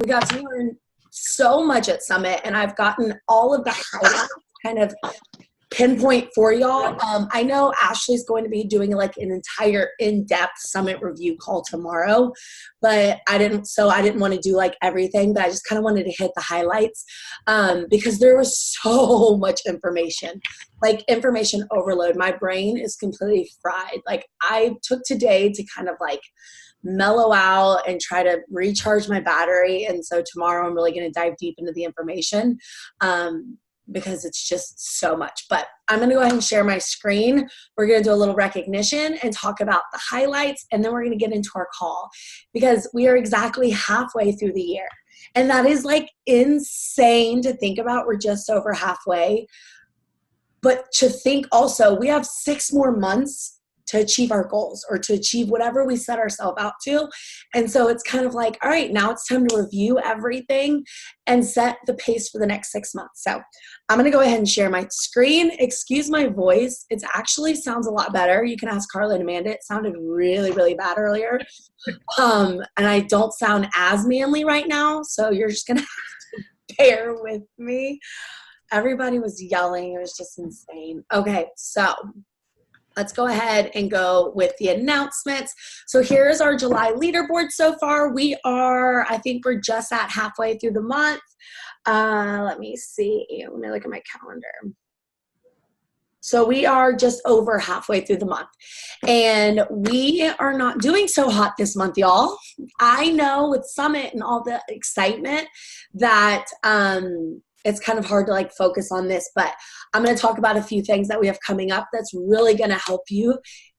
We got to learn so much at Summit, and I've gotten all of the highlights kind of pinpoint for y'all. I know Ashley's going to be doing like an entire in-depth Summit review call tomorrow, but I didn't want to do like everything, but I just kind of wanted to hit the highlights because there was so much information, like information overload. My brain is completely fried. Like I took today to kind of like mellow out and try to recharge my battery. And so tomorrow I'm really going to dive deep into the information. Because it's just so much. But I'm going to go ahead and share my screen. We're going to do a little recognition and talk about the highlights, and then we're going to get into our call because we are exactly halfway through the year. And that is like insane to think about. We're just over halfway. But to think also, we have 6 more months to achieve our goals or to achieve whatever we set ourselves out to. And so it's kind of like, all right, now it's time to review everything and set the pace for the next 6 months. So I'm going to go ahead and share my screen. Excuse my voice. It actually sounds a lot better. You can ask Carla and Amanda. It sounded really, really bad earlier. And I don't sound as manly right now. So you're just going to have to bear with me. Everybody was yelling. It was just insane. Okay, so let's go ahead and go with the announcements. So here's our July leaderboard so far. I think we're just at halfway through the month. Let me see. Let me look at my calendar. So we are just over halfway through the month. And we are not doing so hot this month, y'all. I know with Summit and all the excitement that it's kind of hard to like focus on this, but I'm going to talk about a few things that we have coming up that's really going to help you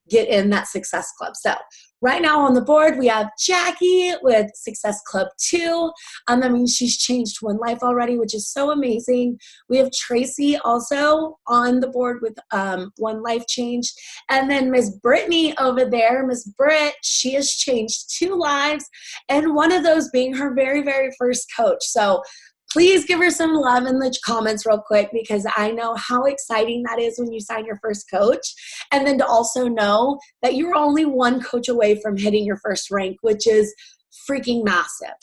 get in that Success Club. So right now on the board, we have Jackie with Success Club 2. I mean, she's changed one life already, which is so amazing. We have Tracy also on the board with one life changed. And then Miss Brittany over there, Miss Britt, she has changed 2 lives, and one of those being her very, very first coach. So please give her some love in the comments real quick because I know how exciting that is when you sign your first coach. And then to also know that you're only 1 coach away from hitting your first rank, which is freaking massive.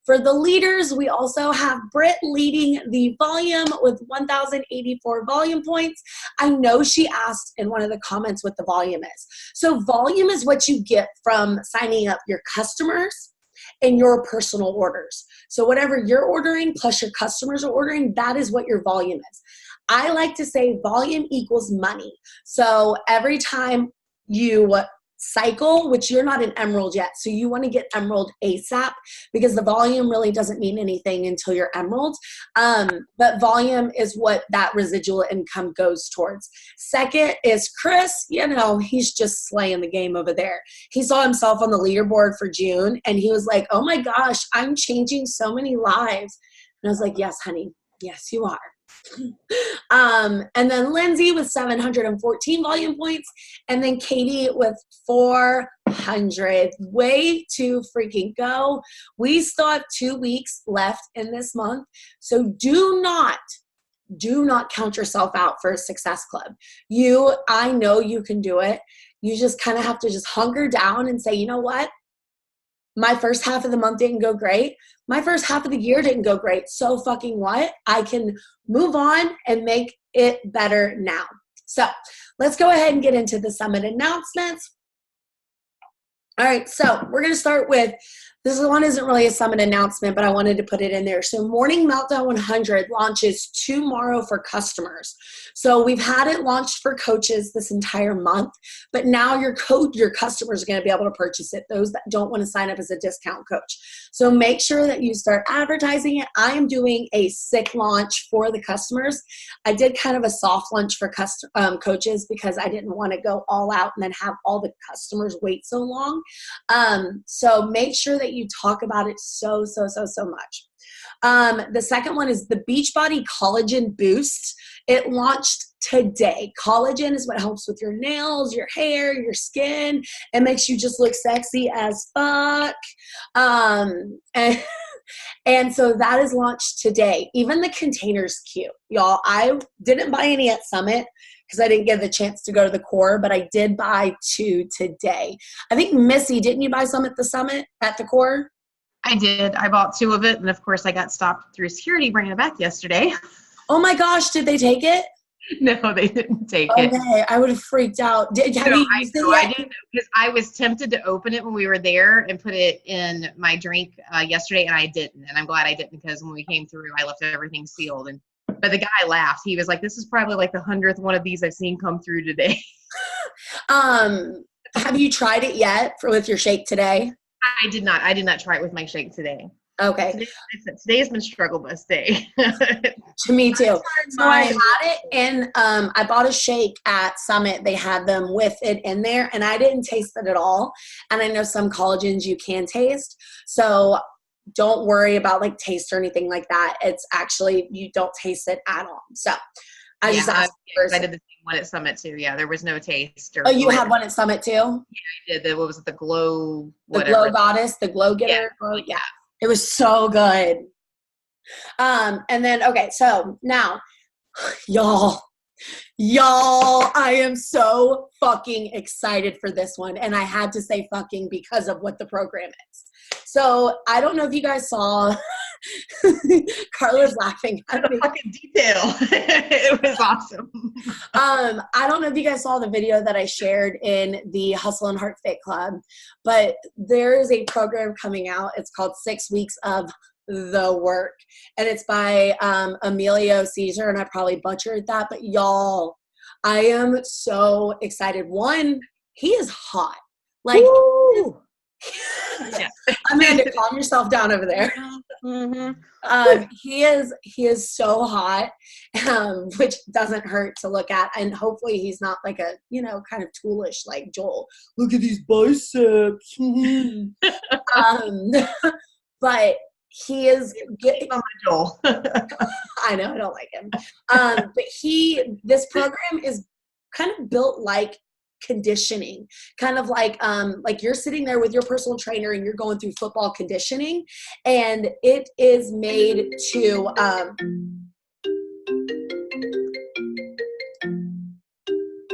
For the leaders, we also have Britt leading the volume with 1,084 volume points. I know she asked in one of the comments what the volume is. So volume is what you get from signing up your customers and your personal orders. So whatever you're ordering plus your customers are ordering, that is what your volume is. I like to say volume equals money. So every time you cycle, which you're not an emerald yet, so you want to get emerald ASAP because the volume really doesn't mean anything until you're emerald. But volume is what that residual income goes towards. Second is Chris. He's just slaying the game over there. He saw himself on the leaderboard for June and he was like, oh my gosh, I'm changing so many lives. And I was like, yes, honey. Yes, you are. And then Lindsay with 714 volume points, and then Katie with 400. Way to freaking go. We still have 2 weeks left in this month, so do not count yourself out for a Success Club. I know you can do it. You just kind of have to just hunker down and say, you know what? My first half of the month didn't go great. My first half of the year didn't go great. So fucking what? I can move on and make it better now. So let's go ahead and get into the Summit announcements. All right, so we're going to start with, this one isn't really a Summit announcement, but I wanted to put it in there. So Morning Meltdown 100 launches tomorrow for customers. So we've had it launched for coaches this entire month, but now your customers are going to be able to purchase it, those that don't want to sign up as a discount coach. So make sure that you start advertising it. I am doing a sick launch for the customers. I did kind of a soft launch for coaches because I didn't want to go all out and then have all the customers wait so long. So make sure that you talk about it so much. The second one is the Beachbody Collagen Boost. It launched today. Collagen is what helps with your nails, your hair, your skin. It makes you just look sexy as fuck. And so that is launched today. Even the container's cute. Y'all, I didn't buy any at Summit because I didn't get the chance to go to the core, but I did buy 2 today. I think Missy, didn't you buy some at the Summit, at the core? I did. I bought 2 of it, and of course I got stopped through security bringing it back yesterday. Oh my gosh, did they take it? No, they didn't take it. Okay, I would have freaked out. Have you used it yet? I didn't, because I was tempted to open it when we were there and put it in my drink yesterday, and I didn't. And I'm glad I didn't, because when we came through, I left everything sealed. But the guy laughed. He was like, "This is probably like the 100th one of these I've seen come through today." Have you tried it yet with your shake today? I did not. I did not try it with my shake today. Okay. Today has been struggle bus day. To me too. So I had it in, I bought a shake at Summit. They had them with it in there, and I didn't taste it at all. And I know some collagens you can taste. So don't worry about like taste or anything like that. It's actually, you don't taste it at all. So I just asked first. I did the same one at Summit too. Yeah, there was no taste. Oh, you had one at Summit too? Yeah, I did. What was it? The Glow, whatever. The Glow Goddess, the Glow Getter. Yeah. It was so good. And then, okay, so now, y'all, I am so fucking excited for this one. And I had to say fucking because of what the program is. So I don't know if you guys saw, Carla's laughing at me. Fucking detail. It was awesome. I don't know if you guys saw the video that I shared in the Hustle and Heart Fit Club, but there is a program coming out. It's called 6 Weeks of the Work, and it's by Emilio Caesar, and I probably butchered that, but y'all, I am so excited. One, he is hot. Like, yeah. Amanda, calm yourself down over there. Mm-hmm. He is so hot, which doesn't hurt to look at, and hopefully he's not like a, kind of toolish like Joel. Look at these biceps. But he is getting on my Joel. I know, I don't like him. But this program is kind of built like conditioning, kind of like you're sitting there with your personal trainer and you're going through football conditioning, and it is made to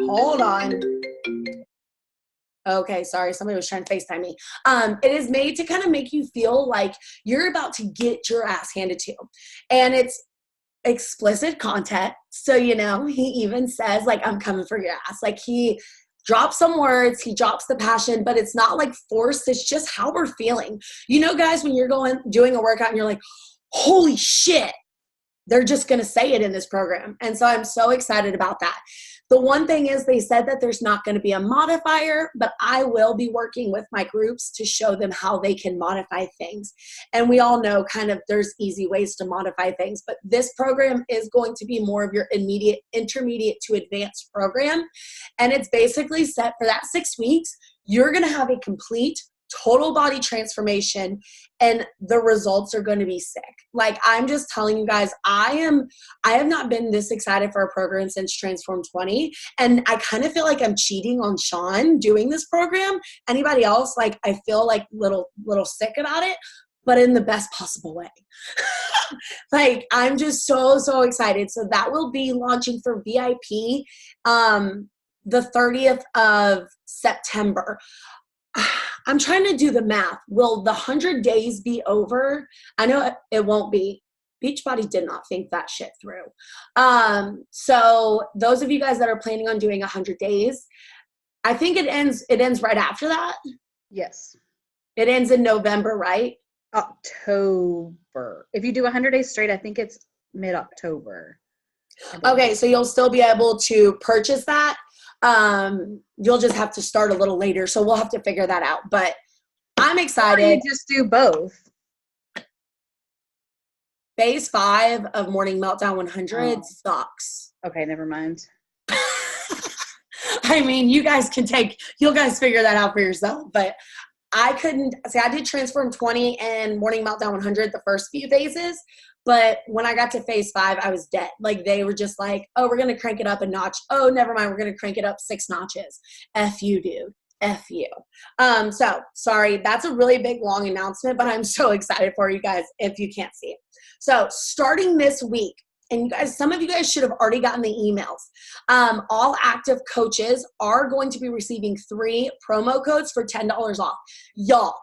hold on. Okay, sorry, somebody was trying to FaceTime me. It is made to kind of make you feel like you're about to get your ass handed to. And it's explicit content. So, he even says, like, I'm coming for your ass. Like, he drops some words, he drops the passion, but it's not like forced. It's just how we're feeling. Guys, when you're doing a workout and you're like, holy shit, they're just going to say it in this program. And so I'm so excited about that. The one thing is they said that there's not going to be a modifier, but I will be working with my groups to show them how they can modify things. And we all know kind of there's easy ways to modify things, but this program is going to be more of your intermediate to advanced program. And it's basically set for that 6 weeks. You're going to have a complete total body transformation, and the results are going to be sick. Like, I'm just telling you guys, I have not been this excited for a program since Transform 20. And I kind of feel like I'm cheating on Sean doing this program. Anybody else, like, I feel like little sick about it, but in the best possible way. Like, I'm just so excited. So that will be launching for VIP the 30th of September. I'm trying to do the math. Will the 100 days be over? I know it won't be. Beachbody did not think that shit through. So those of you guys that are planning on doing 100 days, I think it ends right after that. Yes. It ends in November, right? October. If you do 100 days straight, I think it's mid-October. Okay, so you'll still be able to purchase that. You'll just have to start a little later, so we'll have to figure that out. But I'm excited. Or you just do both. Phase 5 of Morning Meltdown 100 sucks. Okay, never mind. I mean, you guys figure that out for yourself. But I couldn't say I did Transform 20 and Morning Meltdown 100 the first few phases. But when I got to phase 5, I was dead. Like, they were just like, oh, we're going to crank it up a notch. Oh, never mind. We're going to crank it up 6 notches. F you, dude. F you. So, sorry. That's a really big, long announcement, but I'm so excited for you guys if you can't see it. So, starting this week, and you guys, some of you guys should have already gotten the emails. All active coaches are going to be receiving 3 promo codes for $10 off. Y'all,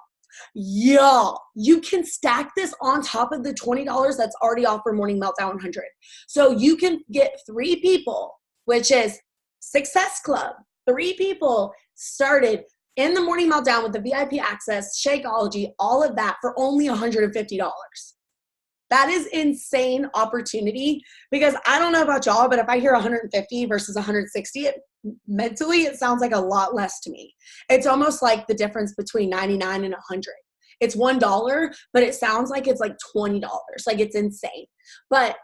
Y'all, you can stack this on top of the $20 that's already off for Morning Meltdown 100. So you can get 3 people, which is Success Club, 3 people started in the Morning Meltdown with the VIP access, Shakeology, all of that for only $150. That is insane opportunity, because I don't know about y'all, but if I hear 150 versus 160, mentally it sounds like a lot less to me. It's almost like the difference between 99 and 100. It's $1, but it sounds like it's like $20. Like, it's insane. But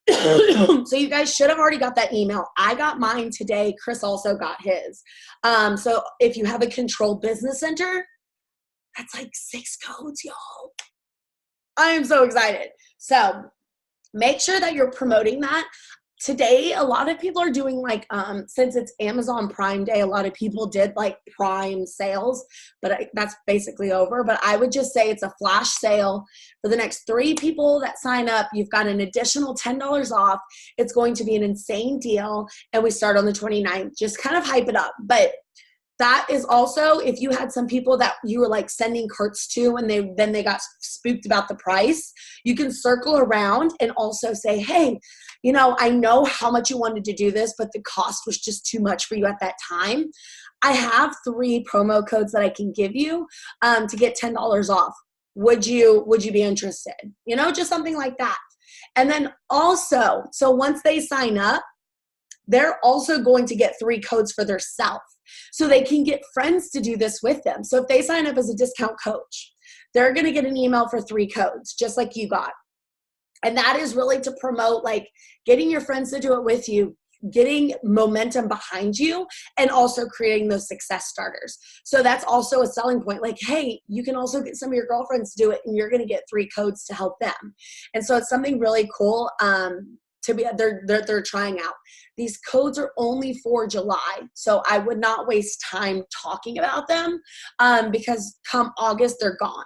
so you guys should have already got that email. I got mine today. Chris also got his. So if you have a controlled business center, that's like 6 codes, y'all. I am so excited. So make sure that you're promoting that. Today, a lot of people are doing like, since it's Amazon Prime Day, a lot of people did like Prime sales, but that's basically over. But I would just say it's a flash sale. For the next 3 people that sign up, you've got an additional $10 off. It's going to be an insane deal. And we start on the 29th. Just kind of hype it up. But that is also, if you had some people that you were like sending carts to and then they got spooked about the price, you can circle around and also say, hey, you know, I know how much you wanted to do this, but the cost was just too much for you at that time. I have 3 promo codes that I can give you to get $10 off. Would you be interested? You know, just something like that. And then also, so once they sign up, they're also going to get 3 codes for their self. So they can get friends to do this with them. So if they sign up as a discount coach, they're going to get an email for 3 codes, just like you got. And that is really to promote, like, getting your friends to do it with you, getting momentum behind you, and also creating those success starters. So that's also a selling point. Like, hey, you can also get some of your girlfriends to do it, and you're going to get 3 codes to help them. And so it's something really cool to be, they're trying out. These codes are only for July, so I would not waste time talking about them because come August, they're gone.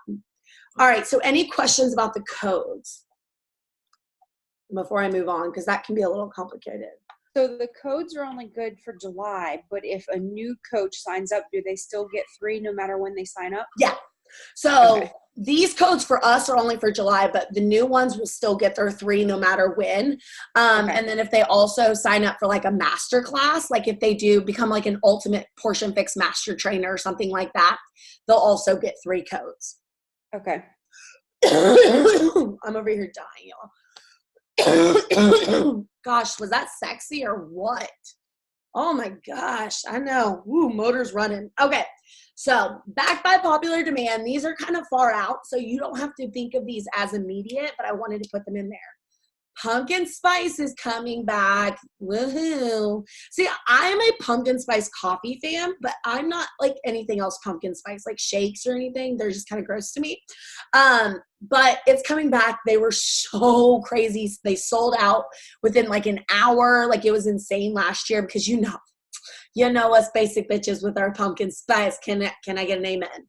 All right, so any questions about the codes before I move on, because that can be a little complicated. So the codes are only good for July, but if a new coach signs up, do they still get 3 no matter when they sign up? Yeah. So Okay. These codes for us are only for July, but the new ones will still get their 3 no matter when. Okay. And then if they also sign up for like a master class, like if they do become like an ultimate Portion Fix master trainer or something like that, they'll also get 3 codes. Okay. I'm over here dying, y'all. Gosh, was that sexy or what? Oh my gosh, I know. Woo, motor's running. Okay, so back by popular demand. These are kind of far out, so you don't have to think of these as immediate, but I wanted to put them in there. Pumpkin spice is coming back. Woohoo. See, I'm a pumpkin spice coffee fan, but I'm not like anything else pumpkin spice, like shakes or anything. They're just kind of gross to me. But it's coming back. They were so crazy. They sold out within like an hour. Like, it was insane last year because you know us basic bitches with our pumpkin spice. Can I get an amen?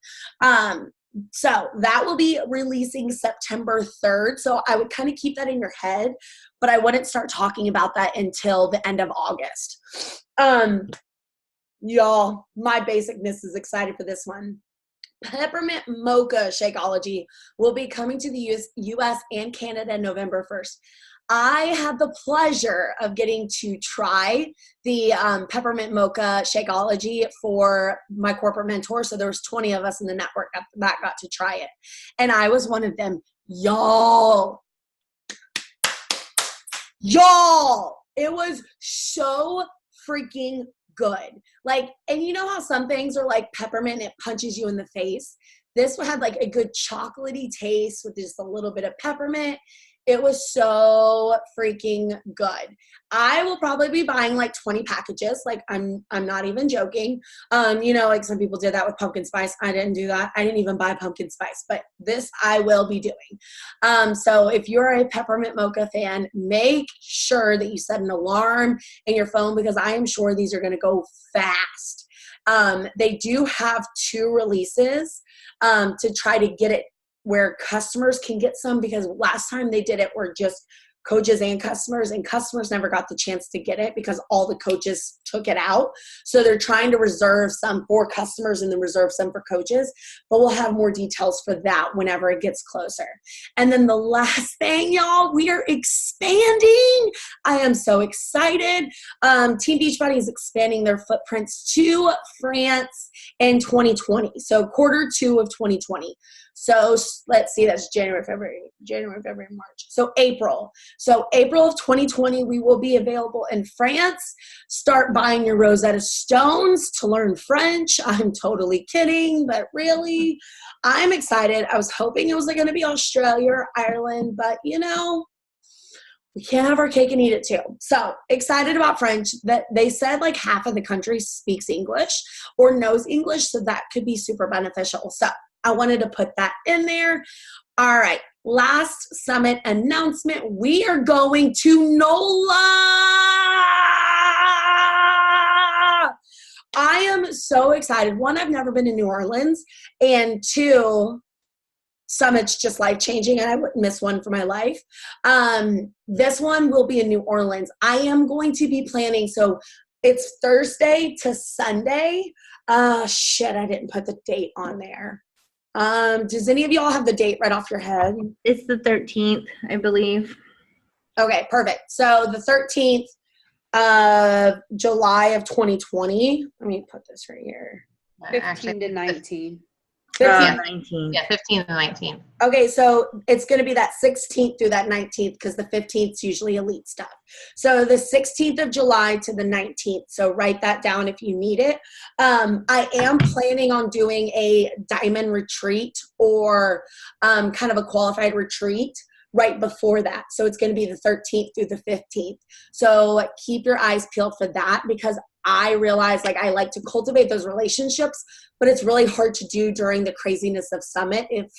So that will be releasing September 3rd. So I would kind of keep that in your head, but I wouldn't start talking about that until the end of August. Y'all, my basicness is excited for this one. Peppermint Mocha Shakeology will be coming to the US and Canada November 1st. I had the pleasure of getting to try the Peppermint Mocha Shakeology for my corporate mentor. So there was 20 of us in the network that got to try it. And I was one of them. Y'all, it was so freaking good. Like, and you know how some things are like peppermint, it punches you in the face. This one had like a good chocolatey taste with just a little bit of peppermint. It was so freaking good. I will probably be buying like 20 packages. Like, I'm not even joking. You know, like some people did that with pumpkin spice. I didn't do that. I didn't even buy pumpkin spice, but this I will be doing. So if you're a peppermint mocha fan, make sure that you set an alarm in your phone because I am sure these are going to go fast. They do have 2 releases to try to get it where customers can get some, because last time they did it were just coaches and customers never got the chance to get it because all the coaches took it out. So they're trying to reserve some for customers and then reserve some for coaches, but we'll have more details for that whenever it gets closer. And then the last thing, y'all, we are expanding. I am so excited. Team Beachbody is expanding their footprints to France in 2020. So Q2 of 2020. So let's see, that's January, February, March. So April. So April of 2020, we will be available in France. Start buying your Rosetta Stones to learn French. I'm totally kidding, but really, I'm excited. I was hoping it was going to be Australia or Ireland, but you know, we can't have our cake and eat it too. So excited about French. That they said like half of the country speaks English or knows English, so that could be super beneficial. So I wanted to put that in there. All right, last summit announcement. We are going to NOLA. I am so excited. One, I've never been to New Orleans, and two, summit's just life-changing, and I wouldn't miss one for my life. This one will be in New Orleans. I am going to be planning, so it's Thursday to Sunday. Shit, I didn't put the date on there. Does any of y'all have the date right off your head? It's the 13th, I believe. Okay, perfect. So the 13th of July of 2020. Let me put this right here. 15 to 19. 19. Yeah, 15 and 19. Okay, so it's going to be that 16th through that 19th because the 15th is usually elite stuff. So the 16th of July to the 19th. So write that down if you need it. I am planning on doing a diamond retreat or kind of a qualified retreat right before that. So it's going to be the 13th through the 15th. So keep your eyes peeled for that because I realize like I like to cultivate those relationships, but it's really hard to do during the craziness of Summit if,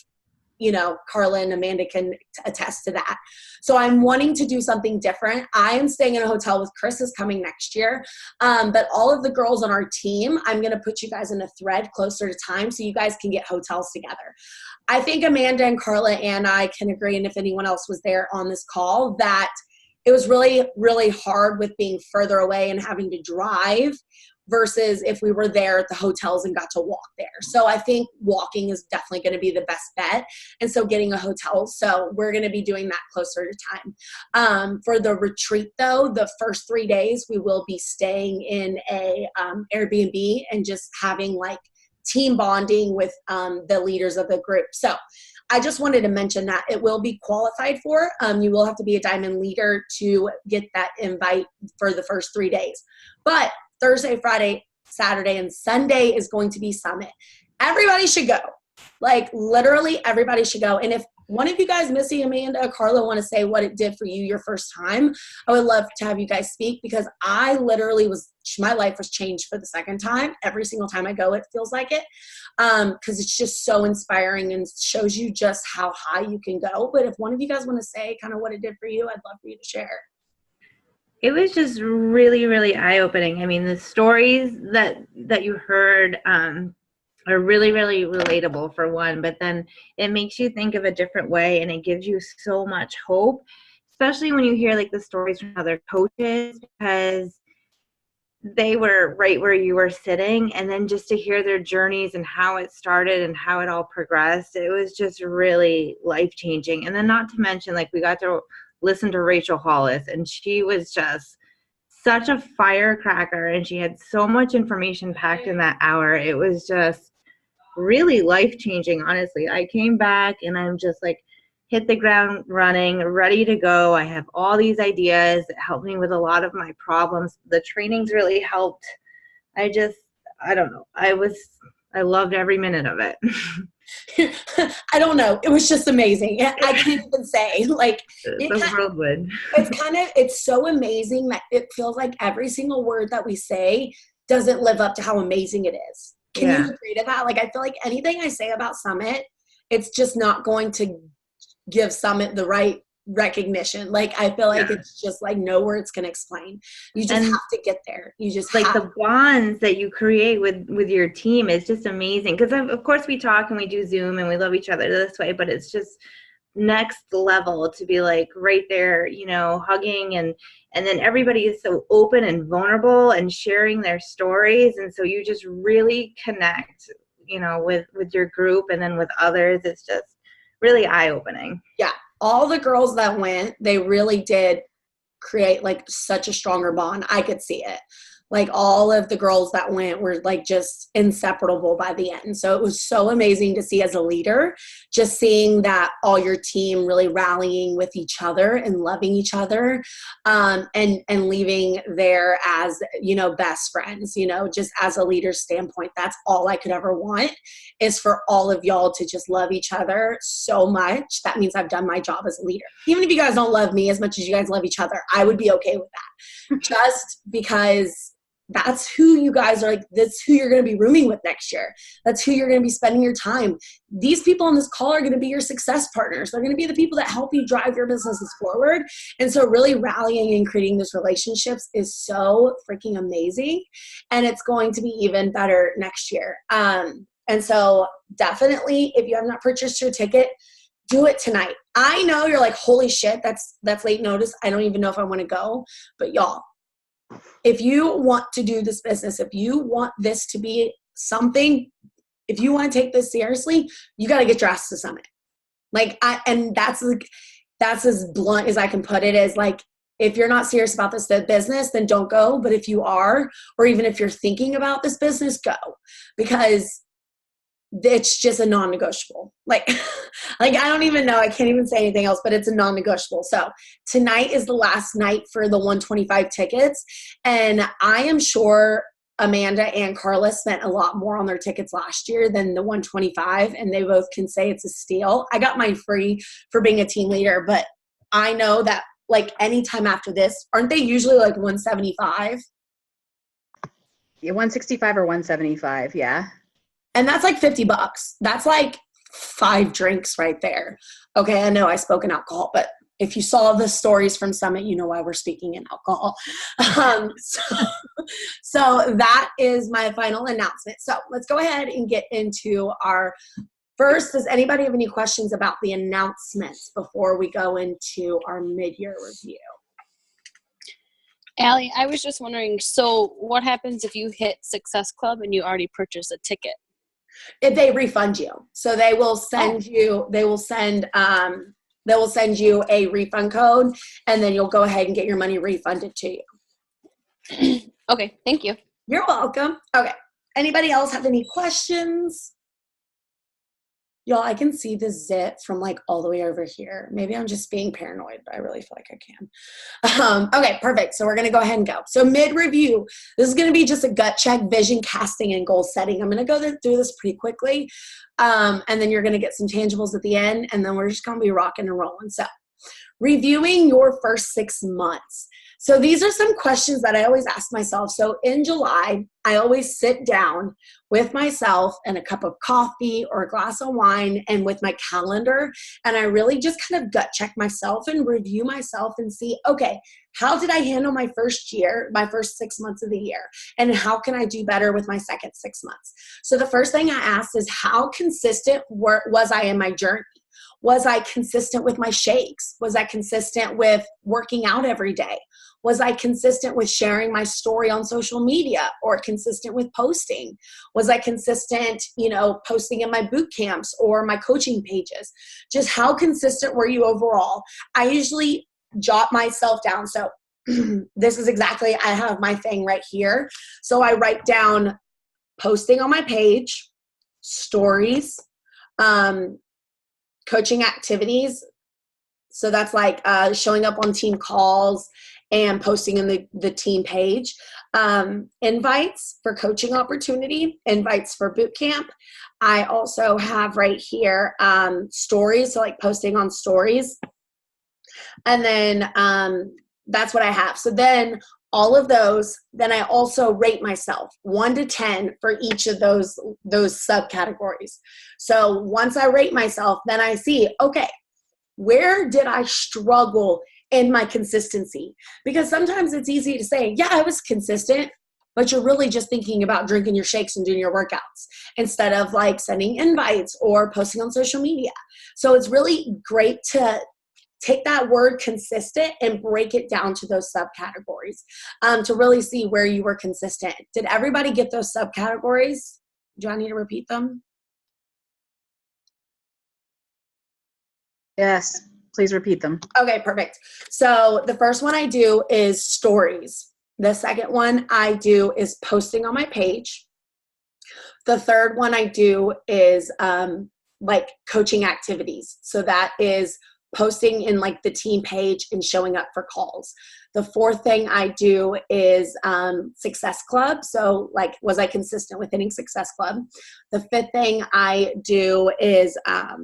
you know, Carla and Amanda can attest to that. So I'm wanting to do something different. I am staying in a hotel with Chris is coming next year. But all of the girls on our team, I'm going to put you guys in a thread closer to time so you guys can get hotels together. I think Amanda and Carla and I can agree, and if anyone else was there on this call, that it was really, really hard with being further away and having to drive versus if we were there at the hotels and got to walk there. So I think walking is definitely going to be the best bet. And so getting a hotel. So we're going to be doing that closer to time. For the retreat though, the first 3 days, we will be staying in a Airbnb and just having like team bonding with the leaders of the group. So I just wanted to mention that it will be qualified for. You will have to be a diamond leader to get that invite for the first 3 days. But Thursday, Friday, Saturday, and Sunday is going to be Summit. Everybody should go. Like literally everybody should go. And if one of you guys, Missy, Amanda, Carla, want to say what it did for you your first time, I would love to have you guys speak because I literally my life was changed for the second time. Every single time I go, it feels like it because it's just so inspiring and shows you just how high you can go. But if one of you guys want to say kind of what it did for you, I'd love for you to share. It was just really, really eye-opening. I mean, the stories that you heard are really, really relatable for one, but then it makes you think of a different way and it gives you so much hope, especially when you hear like the stories from other coaches because they were right where you were sitting, and then just to hear their journeys and how it started and how it all progressed, it was just really life-changing. And then not to mention, like we got to listen to Rachel Hollis, and she was just such a firecracker, and she had so much information packed in that hour. It was just really life-changing, honestly. I came back and I'm just like hit the ground running, ready to go. I have all these ideas that helped me with a lot of my problems. The trainings really helped. I don't know. I loved every minute of it. I don't know. It was just amazing. I can't even say like It's a whirlwind. It's so amazing that it feels like every single word that we say doesn't live up to how amazing it is. Can you agree to that? Like, I feel like anything I say about Summit, it's just not going to give Summit the right recognition. Like, I feel like it's just like no words can explain. You just have to get there. You just like the bonds that you create with your team is just amazing. Because of course we talk and we do Zoom and we love each other this way, but it's just next level to be like right there, hugging, and then everybody is so open and vulnerable and sharing their stories. And so you just really connect, with your group and then with others. It's just really eye-opening. Yeah. All the girls that went, they really did create like such a stronger bond. I could see it. Like all of the girls that went were like just inseparable by the end. So it was so amazing to see as a leader, just seeing that all your team really rallying with each other and loving each other, and leaving there as, best friends, just as a leader's standpoint. That's all I could ever want, is for all of y'all to just love each other so much. That means I've done my job as a leader. Even if you guys don't love me as much as you guys love each other, I would be okay with that. Just because that's who you guys are, like, that's who you're going to be rooming with next year. That's who you're going to be spending your time. These people on this call are going to be your success partners. They're going to be the people that help you drive your businesses forward. And so really rallying and creating those relationships is so freaking amazing. And it's going to be even better next year. And so definitely, if you have not purchased your ticket, do it tonight. I know you're like, holy shit, that's late notice. I don't even know if I want to go. But y'all, if you want to do this business, if you want this to be something, if you want to take this seriously, you got to get your ass to Summit. And that's as blunt as I can put it, is like, if you're not serious about this business, then don't go. But if you are, or even if you're thinking about this business, go, because it's just a non-negotiable. Like I don't even know. I can't even say anything else, but it's a non-negotiable. So tonight is the last night for the 125 tickets. And I am sure Amanda and Carla spent a lot more on their tickets last year than the 125. And they both can say it's a steal. I got mine free for being a team leader, but I know that like anytime after this, aren't they usually like 175? Yeah, 165 or 175. Yeah. And that's like $50. That's like 5 drinks right there. Okay, I know I spoke in alcohol, but if you saw the stories from Summit, you know why we're speaking in alcohol. So that is my final announcement. So let's go ahead and get into our first. Does anybody have any questions about the announcements before we go into our mid-year review? Allie, I was just wondering, so what happens if you hit Success Club and you already purchased a ticket? If they refund you. So they will send you, they will send you a refund code, and then you'll go ahead and get your money refunded to you. Okay, thank you. You're welcome. Okay. Anybody else have any questions? Y'all, I can see the zit from like all the way over here. Maybe I'm just being paranoid, but I really feel like I can. Okay, perfect. So we're going to go ahead and go. So mid-review, this is going to be just a gut check, vision casting, and goal setting. I'm going to go through this pretty quickly, and then you're going to get some tangibles at the end, and then we're just going to be rocking and rolling. So reviewing your first 6 months. So these are some questions that I always ask myself. So in July, I always sit down with myself and a cup of coffee or a glass of wine and with my calendar. And I really just kind of gut check myself and review myself and see, okay, how did I handle my first year, my first 6 months of the year? And how can I do better with my second 6 months? So the first thing I asked is, how consistent was I in my journey? Was I consistent with my shakes? Was I consistent with working out every day? Was I consistent with sharing my story on social media, or consistent with posting? Was I consistent, posting in my boot camps or my coaching pages? Just how consistent were you overall? I usually jot myself down. So this is exactly, I have my thing right here. So I write down posting on my page, stories, coaching activities. So that's like showing up on team calls and posting in the team page, invites for coaching opportunity, invites for boot camp. I also have right here stories, so like posting on stories. And then that's what I have. So then all of those, then I also rate myself 1 to 10 for each of those subcategories. So once I rate myself, then I see, okay, where did I struggle in my consistency? Because sometimes it's easy to say, yeah, I was consistent, but you're really just thinking about drinking your shakes and doing your workouts instead of like sending invites or posting on social media. So it's really great to take that word consistent and break it down to those subcategories to really see where you were consistent. Did everybody get those subcategories? Do I need to repeat them? Yes, please repeat them. Okay, perfect. So the first one I do is stories. The second one I do is posting on my page. The third one I do is like coaching activities. So that is posting in like the team page and showing up for calls. The fourth thing I do is Success Club. So like, was I consistent with hitting Success Club? The fifth thing I do is I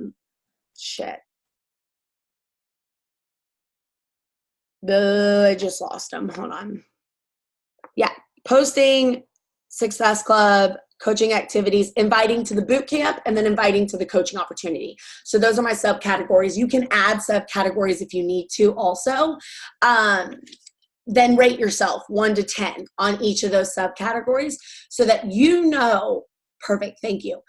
just lost them. Hold on. Yeah, posting, Success Club, coaching activities, inviting to the boot camp, and then inviting to the coaching opportunity. So those are my subcategories. You can add subcategories if you need to also. Then rate yourself 1 to 10 on each of those subcategories so that you know, perfect, thank you.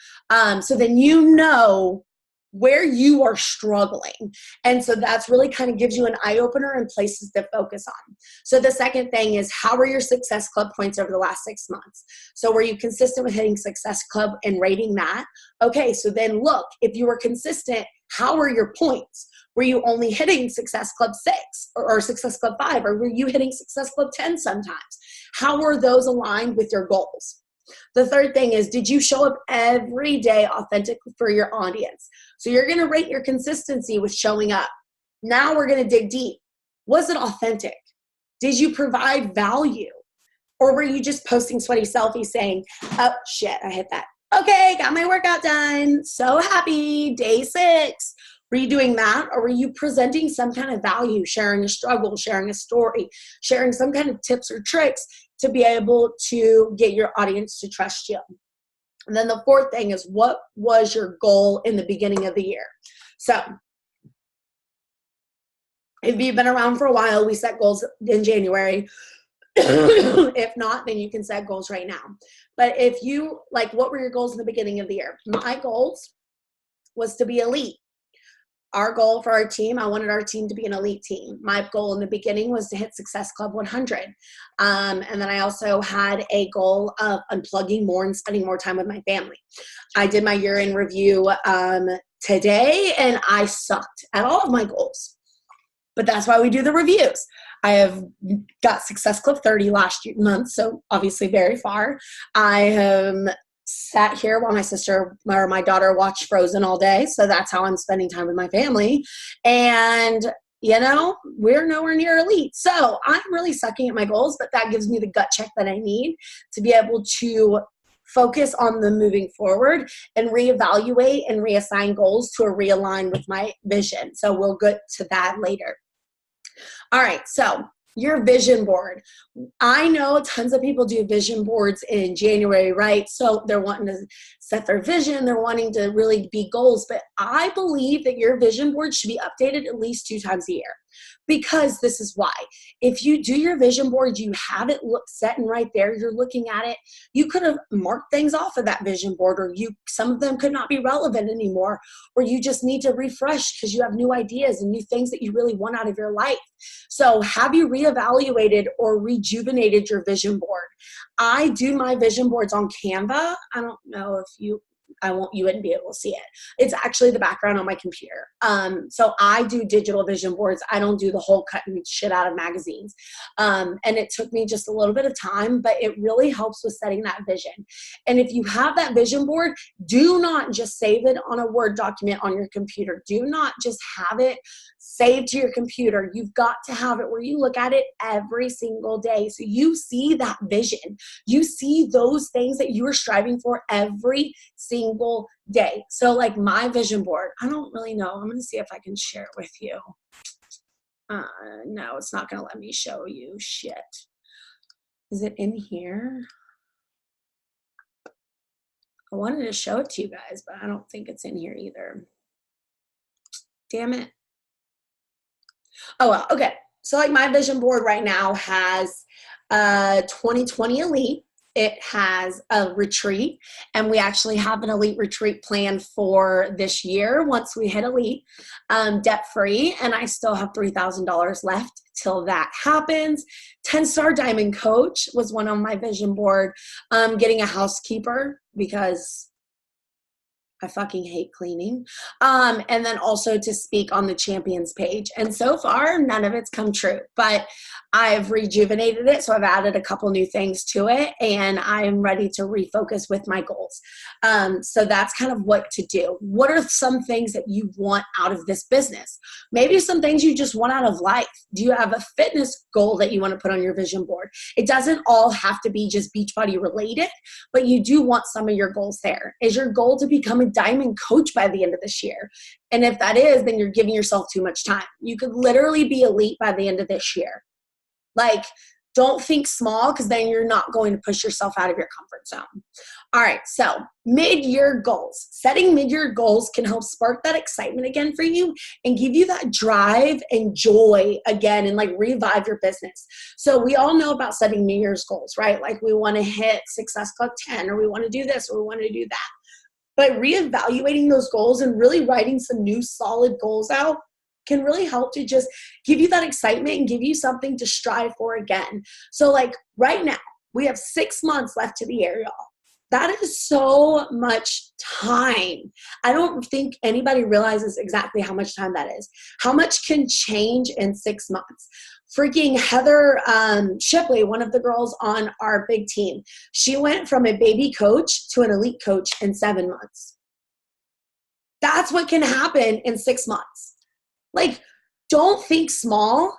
So then you know where you are struggling. And so that's really kind of gives you an eye-opener and places to focus on. So the second thing is, how were your Success Club points over the last 6 months? So were you consistent with hitting Success Club and rating that? Okay, so then look, if you were consistent, how were your points? Were you only hitting Success Club 6 or Success Club 5, or were you hitting Success Club 10 sometimes? How were those aligned with your goals? The third thing is, did you show up every day authentically for your audience? So you're going to rate your consistency with showing up. Now we're going to dig deep. Was it authentic? Did you provide value? Or were you just posting sweaty selfies saying, oh shit, I hit that. Okay, got my workout done. So happy, day 6. Were you doing that? Or were you presenting some kind of value, sharing a struggle, sharing a story, sharing some kind of tips or tricks to be able to get your audience to trust you? And then the fourth thing is, what was your goal in the beginning of the year? So if you've been around for a while, we set goals in January. If not, then you can set goals right now. But if you, like, what were your goals in the beginning of the year? My goals was to be elite. Our goal for our team, I wanted our team to be an elite team. My goal in the beginning was to hit Success Club 100. And then I also had a goal of unplugging more and spending more time with my family. I did my year-end review today, and I sucked at all of my goals. But that's why we do the reviews. I have got Success Club 30 last month, so obviously very far. I sat here while my sister or my daughter watched Frozen all day. So that's how I'm spending time with my family. And, you know, we're nowhere near elite. So I'm really sucking at my goals, but that gives me the gut check that I need to be able to focus on them moving forward and reevaluate and reassign goals to realign with my vision. So we'll get to that later. All right. So your vision board. I know tons of people do vision boards in January, right? So they're wanting to set their vision. They're wanting to really be goals. But I believe that your vision board should be updated at least 2 times a year. Because this is why. If you do your vision board, you have it set and right there, you're looking at it. You could have marked things off of that vision board, or some of them could not be relevant anymore, or you just need to refresh because you have new ideas and new things that you really want out of your life. So have you reevaluated or rejuvenated your vision board? I do my vision boards on Canva. I don't know if you wouldn't be able to see it. It's actually the background on my computer. So I do digital vision boards. I don't do the whole cutting shit out of magazines. And it took me just a little bit of time, but it really helps with setting that vision. And if you have that vision board, do not just save it on a Word document on your computer. Do not just have it saved to your computer. You've got to have it where you look at it every single day. So you see that vision. You see those things that you are striving for every single day. So like my vision board, I don't really know. I'm going to see if I can share it with you. No, it's not going to let me show you. Shit. Is it in here? I wanted to show it to you guys, but I don't think it's in here either. Damn it. Oh, well, okay. So like my vision board right now has 2020 Elite. it has a retreat, and we actually have an elite retreat planned for this year once we hit elite, debt free, and I still have $3,000 left till that happens. 10-star diamond coach was one on my vision board. Getting a housekeeper because I fucking hate cleaning. And then also to speak on the champions page. And so far, none of it's come true, but I've rejuvenated it. So I've added a couple new things to it, and I'm ready to refocus with my goals. So that's kind of what to do. What are some things that you want out of this business? Maybe some things you just want out of life. Do you have a fitness goal that you want to put on your vision board? It doesn't all have to be just Beachbody related, but you do want some of your goals there. Is your goal to become a diamond coach by the end of this year? And if that is, then you're giving yourself too much time. You could literally be elite by the end of this year. Like, don't think small, because then you're not going to push yourself out of your comfort zone. All right, so mid-year goals. Setting mid-year goals can help spark that excitement again for you and give you that drive and joy again and like revive your business. So we all know about setting New Year's goals, right? Like we want to hit Success Club 10, or we want to do this, or we want to do that. But reevaluating those goals and really writing some new solid goals out can really help to just give you that excitement and give you something to strive for again. So like right now, we have 6 months left to the year, y'all. That is so much time. I don't think anybody realizes exactly how much time that is. How much can change in 6 months? Freaking Heather Shipley, one of the girls on our big team, she went from a baby coach to an elite coach in 7 months. That's what can happen in 6 months. Like, don't think small.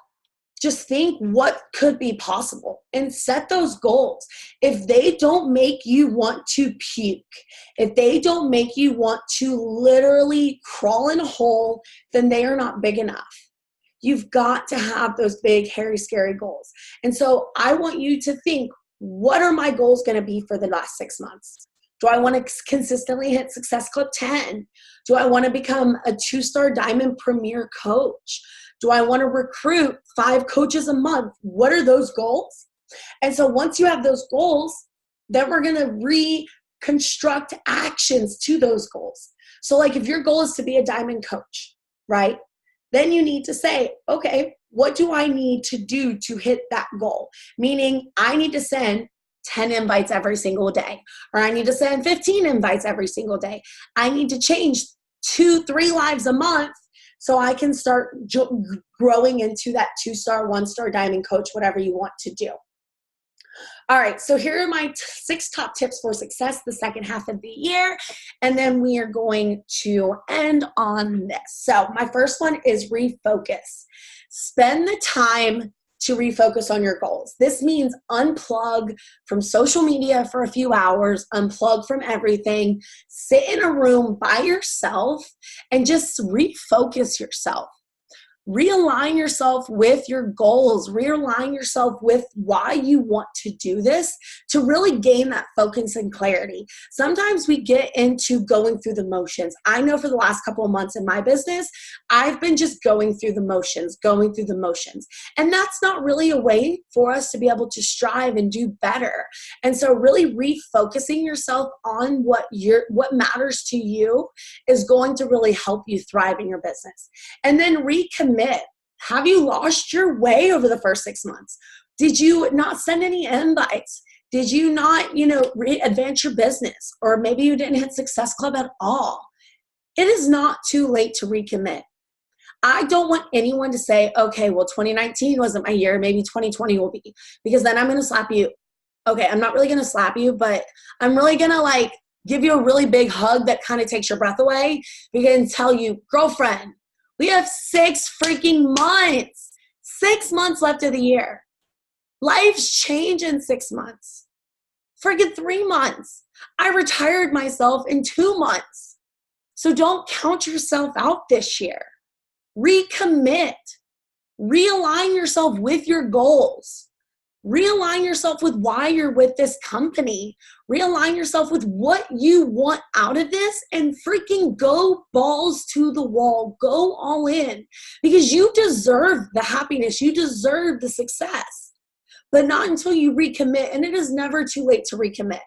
Just think what could be possible and set those goals. If they don't make you want to puke, if they don't make you want to literally crawl in a hole, then they are not big enough. You've got to have those big, hairy, scary goals. And so I want you to think, what are my goals going to be for the last 6 months? Do I want to consistently hit Success Club 10? Do I want to become a 2-star diamond premier coach? Do I want to recruit 5 coaches a month? What are those goals? And so once you have those goals, then we're going to reconstruct actions to those goals. So like if your goal is to be a diamond coach, right? Then you need to say, okay, what do I need to do to hit that goal? Meaning I need to send 10 invites every single day, or I need to send 15 invites every single day. I need to change 2-3 lives a month so I can start growing into that 2-star, 1-star diamond coach, whatever you want to do. All right, so here are my 6 top tips for success the second half of the year, and then we are going to end on this. So my first one is refocus. Spend the time to refocus on your goals. This means unplug from social media for a few hours, unplug from everything, sit in a room by yourself and just refocus yourself. Realign yourself with your goals, realign yourself with why you want to do this to really gain that focus and clarity. Sometimes we get into going through the motions. I know for the last couple of months in my business, I've been just going through the motions. And that's not really a way for us to be able to strive and do better. And so really refocusing yourself on what matters to you is going to really help you thrive in your business. And then recommit. Have you lost your way over the first 6 months? Did you not send any invites? Did you not, advance your business? Or maybe you didn't hit Success Club at all. It is not too late to recommit. I don't want anyone to say, okay, well, 2019 wasn't my year. Maybe 2020 will be. Because then I'm going to slap you. Okay, I'm not really going to slap you, but I'm really going to give you a really big hug that kind of takes your breath away. Begin to tell you, girlfriend, we have 6 freaking months. 6 months left of the year. Life's change in 6 months. Freaking 3 months. I retired myself in 2 months. So don't count yourself out this year. Recommit. Realign yourself with your goals. Realign yourself with why you're with this company. Realign yourself with what you want out of this and freaking go balls to the wall. Go all in because you deserve the happiness. You deserve the success. but not until you recommit. And it is never too late to recommit.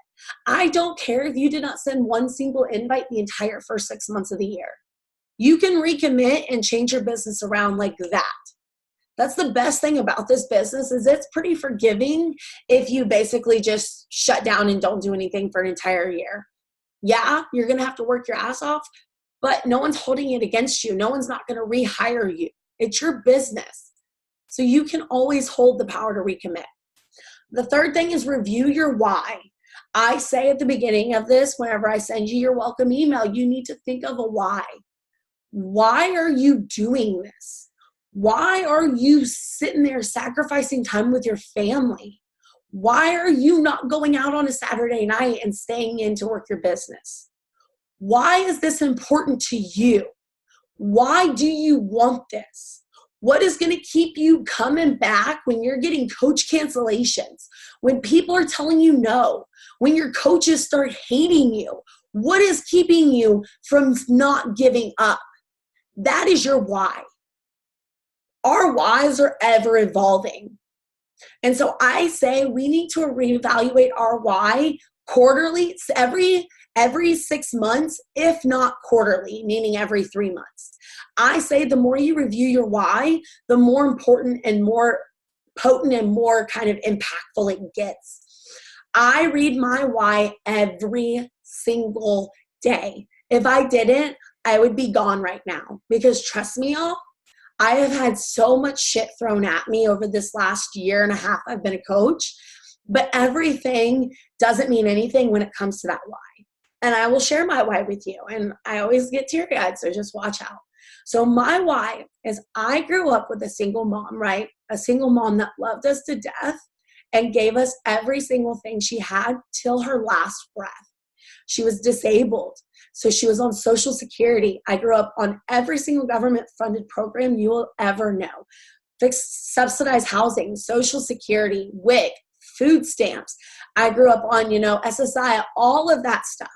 I don't care if you did not send one single invite the entire first 6 months of the year. You can recommit and change your business around like that. That's the best thing about this business is it's pretty forgiving if you basically just shut down and don't do anything for an entire year. Yeah, you're going to have to work your ass off, but no one's holding it against you. No one's not going to rehire you. It's your business. So you can always hold the power to recommit. The third thing is review your why. I say at the beginning of this, whenever I send you your welcome email, you need to think of a why. Why are you doing this? Why are you sitting there sacrificing time with your family? Why are you not going out on a Saturday night and staying in to work your business? Why is this important to you? Why do you want this? What is going to keep you coming back when you're getting coach cancellations? When people are telling you no? When your coaches start hating you? What is keeping you from not giving up? That is your why. Our whys are ever evolving. And so I say we need to reevaluate our why quarterly, every 6 months, if not quarterly, meaning every 3 months. I say the more you review your why, the more important and more potent and more kind of impactful it gets. I read my why every single day. If I didn't, I would be gone right now because trust me, y'all, I have had so much shit thrown at me over this last year and a half I've been a coach, but everything doesn't mean anything when it comes to that why. And I will share my why with you. And I always get teary-eyed, so just watch out. So my why is I grew up with a single mom, right? A single mom that loved us to death and gave us every single thing she had till her last breath. She was disabled. So she was on Social Security. I grew up on every single government-funded program you will ever know. Fixed subsidized housing, Social Security, WIC, food stamps. I grew up on, SSI, all of that stuff.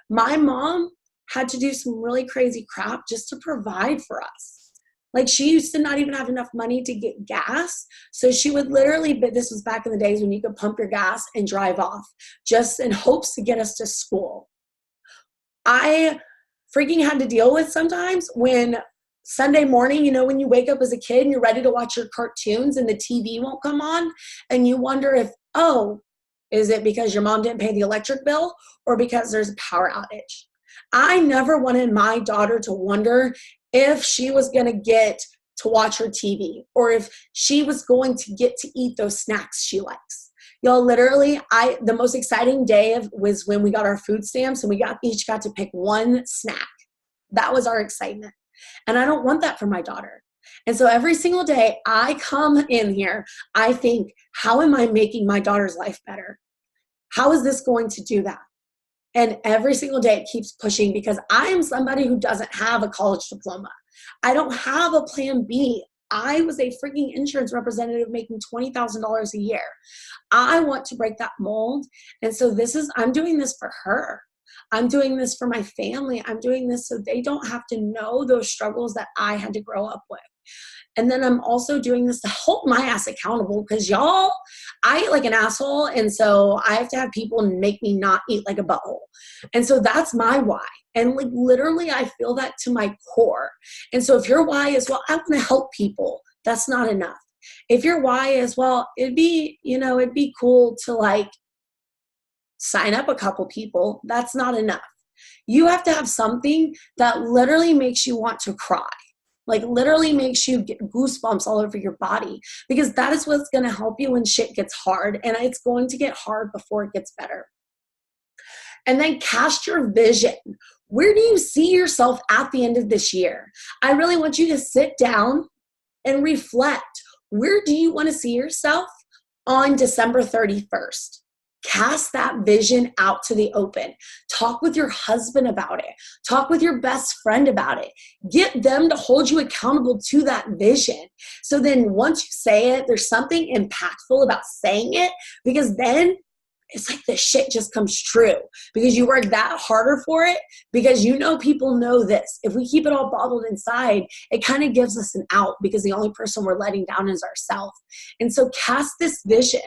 My mom had to do some really crazy crap just to provide for us. Like she used to not even have enough money to get gas. So she would literally, but this was back in the days when you could pump your gas and drive off just in hopes to get us to school. I freaking had to deal with sometimes when Sunday morning, when you wake up as a kid and you're ready to watch your cartoons and the TV won't come on and you wonder if, is it because your mom didn't pay the electric bill or because there's a power outage? I never wanted my daughter to wonder if she was going to get to watch her TV or if she was going to get to eat those snacks she likes. Y'all, literally, the most exciting day was when we got our food stamps and we each got to pick one snack. That was our excitement. And I don't want that for my daughter. And so every single day I come in here, I think, how am I making my daughter's life better? How is this going to do that? And every single day it keeps pushing because I am somebody who doesn't have a college diploma. I don't have a plan B. I was a freaking insurance representative making $20,000 a year. I want to break that mold. And so I'm doing this for her. I'm doing this for my family. I'm doing this so they don't have to know those struggles that I had to grow up with. And then I'm also doing this to hold my ass accountable because y'all, I eat like an asshole. And so I have to have people make me not eat like a butthole. And so that's my why. And like literally I feel that to my core. And so if your why is, well, I want to help people, that's not enough. If your why is, well, it'd be cool to like sign up a couple people, that's not enough. You have to have something that literally makes you want to cry. Like literally makes you get goosebumps all over your body because that is what's going to help you when shit gets hard. And it's going to get hard before it gets better. And then cast your vision. Where do you see yourself at the end of this year? I really want you to sit down and reflect. Where do you want to see yourself on December 31st? Cast that vision out to the open. Talk with your husband about it. Talk with your best friend about it. Get them to hold you accountable to that vision. So then once you say it, there's something impactful about saying it because then it's like the shit just comes true because you work that harder for it, because you know people know this. If we keep it all bottled inside, it kind of gives us an out because the only person we're letting down is ourselves. And so cast this vision.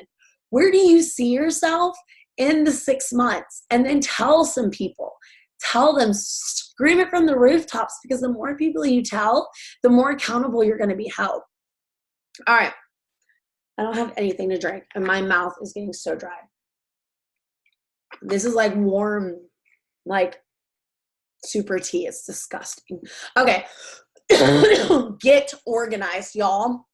Where do you see yourself in the 6 months? And then tell some people. Tell them, scream it from the rooftops, because the more people you tell, the more accountable you're going to be held. All right. I don't have anything to drink, and my mouth is getting so dry. This is like warm, like super tea. It's disgusting. Okay. Get organized, y'all.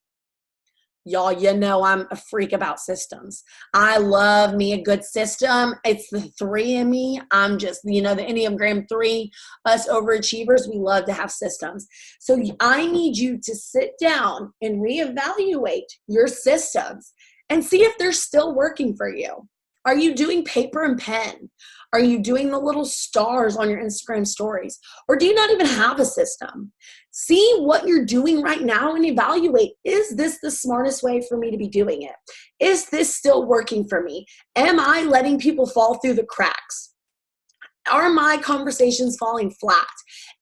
Y'all, you know I'm a freak about systems. I love me a good system. It's the 3 in me. I'm just, the Enneagram 3, us overachievers, we love to have systems. So I need you to sit down and reevaluate your systems and see if they're still working for you. Are you doing paper and pen? Are you doing the little stars on your Instagram stories? Or do you not even have a system? See what you're doing right now and evaluate, is this the smartest way for me to be doing it? Is this still working for me? Am I letting people fall through the cracks? Are my conversations falling flat?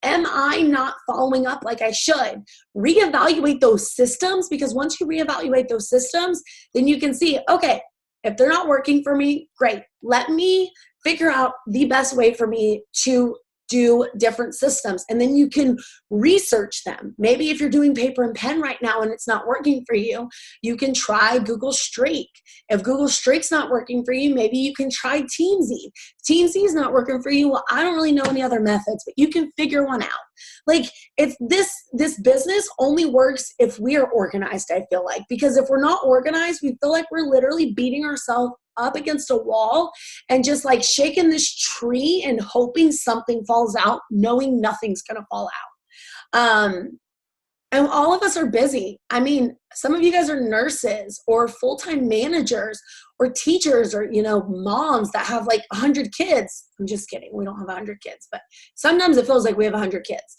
Am I not following up like I should? Reevaluate those systems, because once you reevaluate those systems, then you can see, okay, if they're not working for me, great. Let me figure out the best way for me to do different systems. And then you can research them. Maybe if you're doing paper and pen right now and it's not working for you, you can try Google Streak. If Google Streak's not working for you, maybe you can try Teamzy. Teamzy is not working for you. Well, I don't really know any other methods, but you can figure one out. Like, it's this business only works if we are organized, I feel like, because if we're not organized, we feel like we're literally beating ourselves up against a wall and just like shaking this tree and hoping something falls out, knowing nothing's going to fall out. And all of us are busy. I mean, some of you guys are nurses or full-time managers or teachers or, moms that have like 100 kids. I'm just kidding. We don't have 100 kids, but sometimes it feels like we have 100 kids.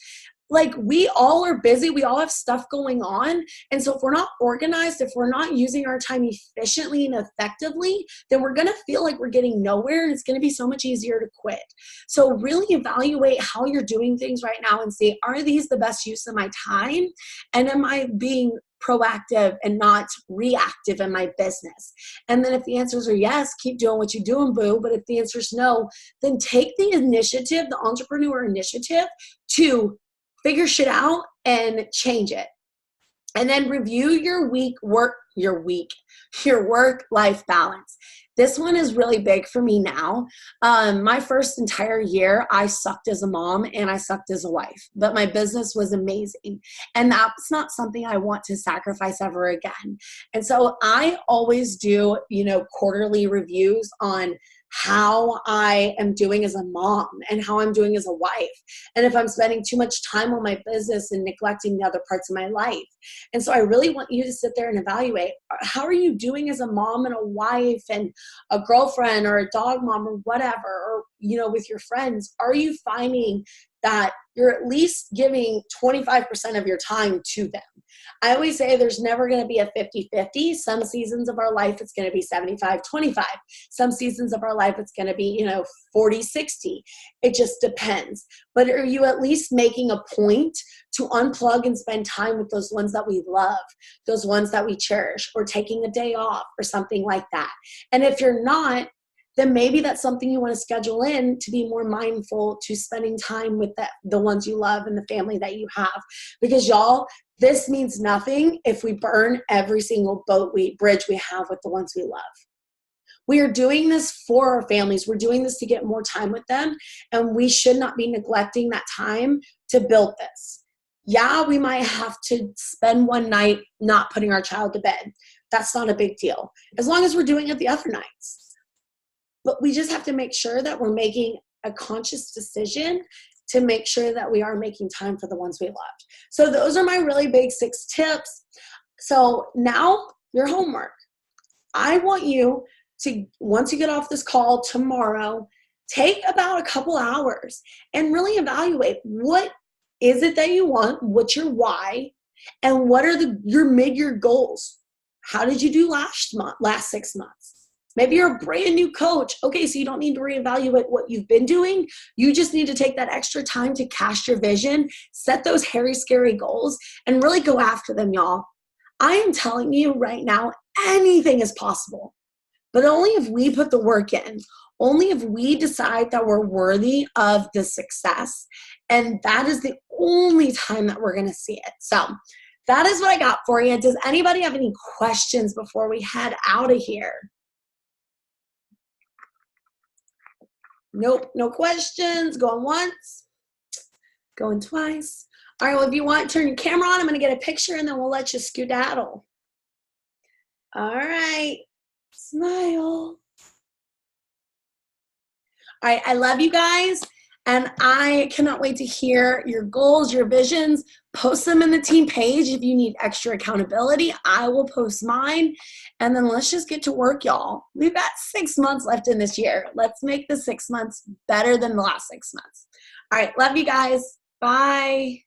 Like, we all are busy. We all have stuff going on. And so if we're not organized, if we're not using our time efficiently and effectively, then we're going to feel like we're getting nowhere, and it's going to be so much easier to quit. So really evaluate how you're doing things right now and see, are these the best use of my time? And am I being proactive and not reactive in my business? And then if the answers are yes, keep doing what you're doing, boo. But if the answer is no, then take the initiative, the entrepreneur initiative, to figure shit out and change it. And then review your work-life balance. This one is really big for me now. My first entire year, I sucked as a mom and I sucked as a wife, but my business was amazing. And that's not something I want to sacrifice ever again. And so I always do, quarterly reviews on how I am doing as a mom and how I'm doing as a wife. And if I'm spending too much time on my business and neglecting the other parts of my life. And so I really want you to sit there and evaluate, how are you doing as a mom and a wife and a girlfriend or a dog mom or whatever, or, with your friends? Are you finding that you're at least giving 25% of your time to them? I always say there's never going to be a 50-50. Some seasons of our life, it's going to be 75-25. Some seasons of our life, it's going to be, 40-60. It just depends. But are you at least making a point to unplug and spend time with those ones that we love, those ones that we cherish, or taking a day off or something like that? And if you're not, then maybe that's something you want to schedule in to be more mindful to spending time with the ones you love and the family that you have. Because y'all, this means nothing if we burn every single bridge we have with the ones we love. We are doing this for our families. We're doing this to get more time with them, and we should not be neglecting that time to build this. Yeah, we might have to spend one night not putting our child to bed. That's not a big deal, as long as we're doing it the other nights. But we just have to make sure that we're making a conscious decision to make sure that we are making time for the ones we loved. So those are my really big 6 tips. So now your homework. I want you to, once you get off this call tomorrow, take about a couple hours and really evaluate, what is it that you want? What's your why? And what are your mid-year goals? How did you do last 6 months? Maybe you're a brand new coach. Okay, so you don't need to reevaluate what you've been doing. You just need to take that extra time to cast your vision, set those hairy, scary goals, and really go after them, y'all. I am telling you right now, anything is possible, but only if we put the work in, only if we decide that we're worthy of the success. And that is the only time that we're going to see it. So that is what I got for you. Does anybody have any questions before we head out of here? Nope, no questions. Going once, going twice. All right, well, if you want, turn your camera on. I'm going to get a picture, and then we'll let you skedaddle. All right, smile. All right, I love you guys, and I cannot wait to hear your goals, your visions. Post them in the team page. If you need extra accountability, I will post mine, and then let's just get to work, y'all. We've got 6 months left in this year. Let's make the 6 months better than the last 6 months. All right, love you guys. Bye.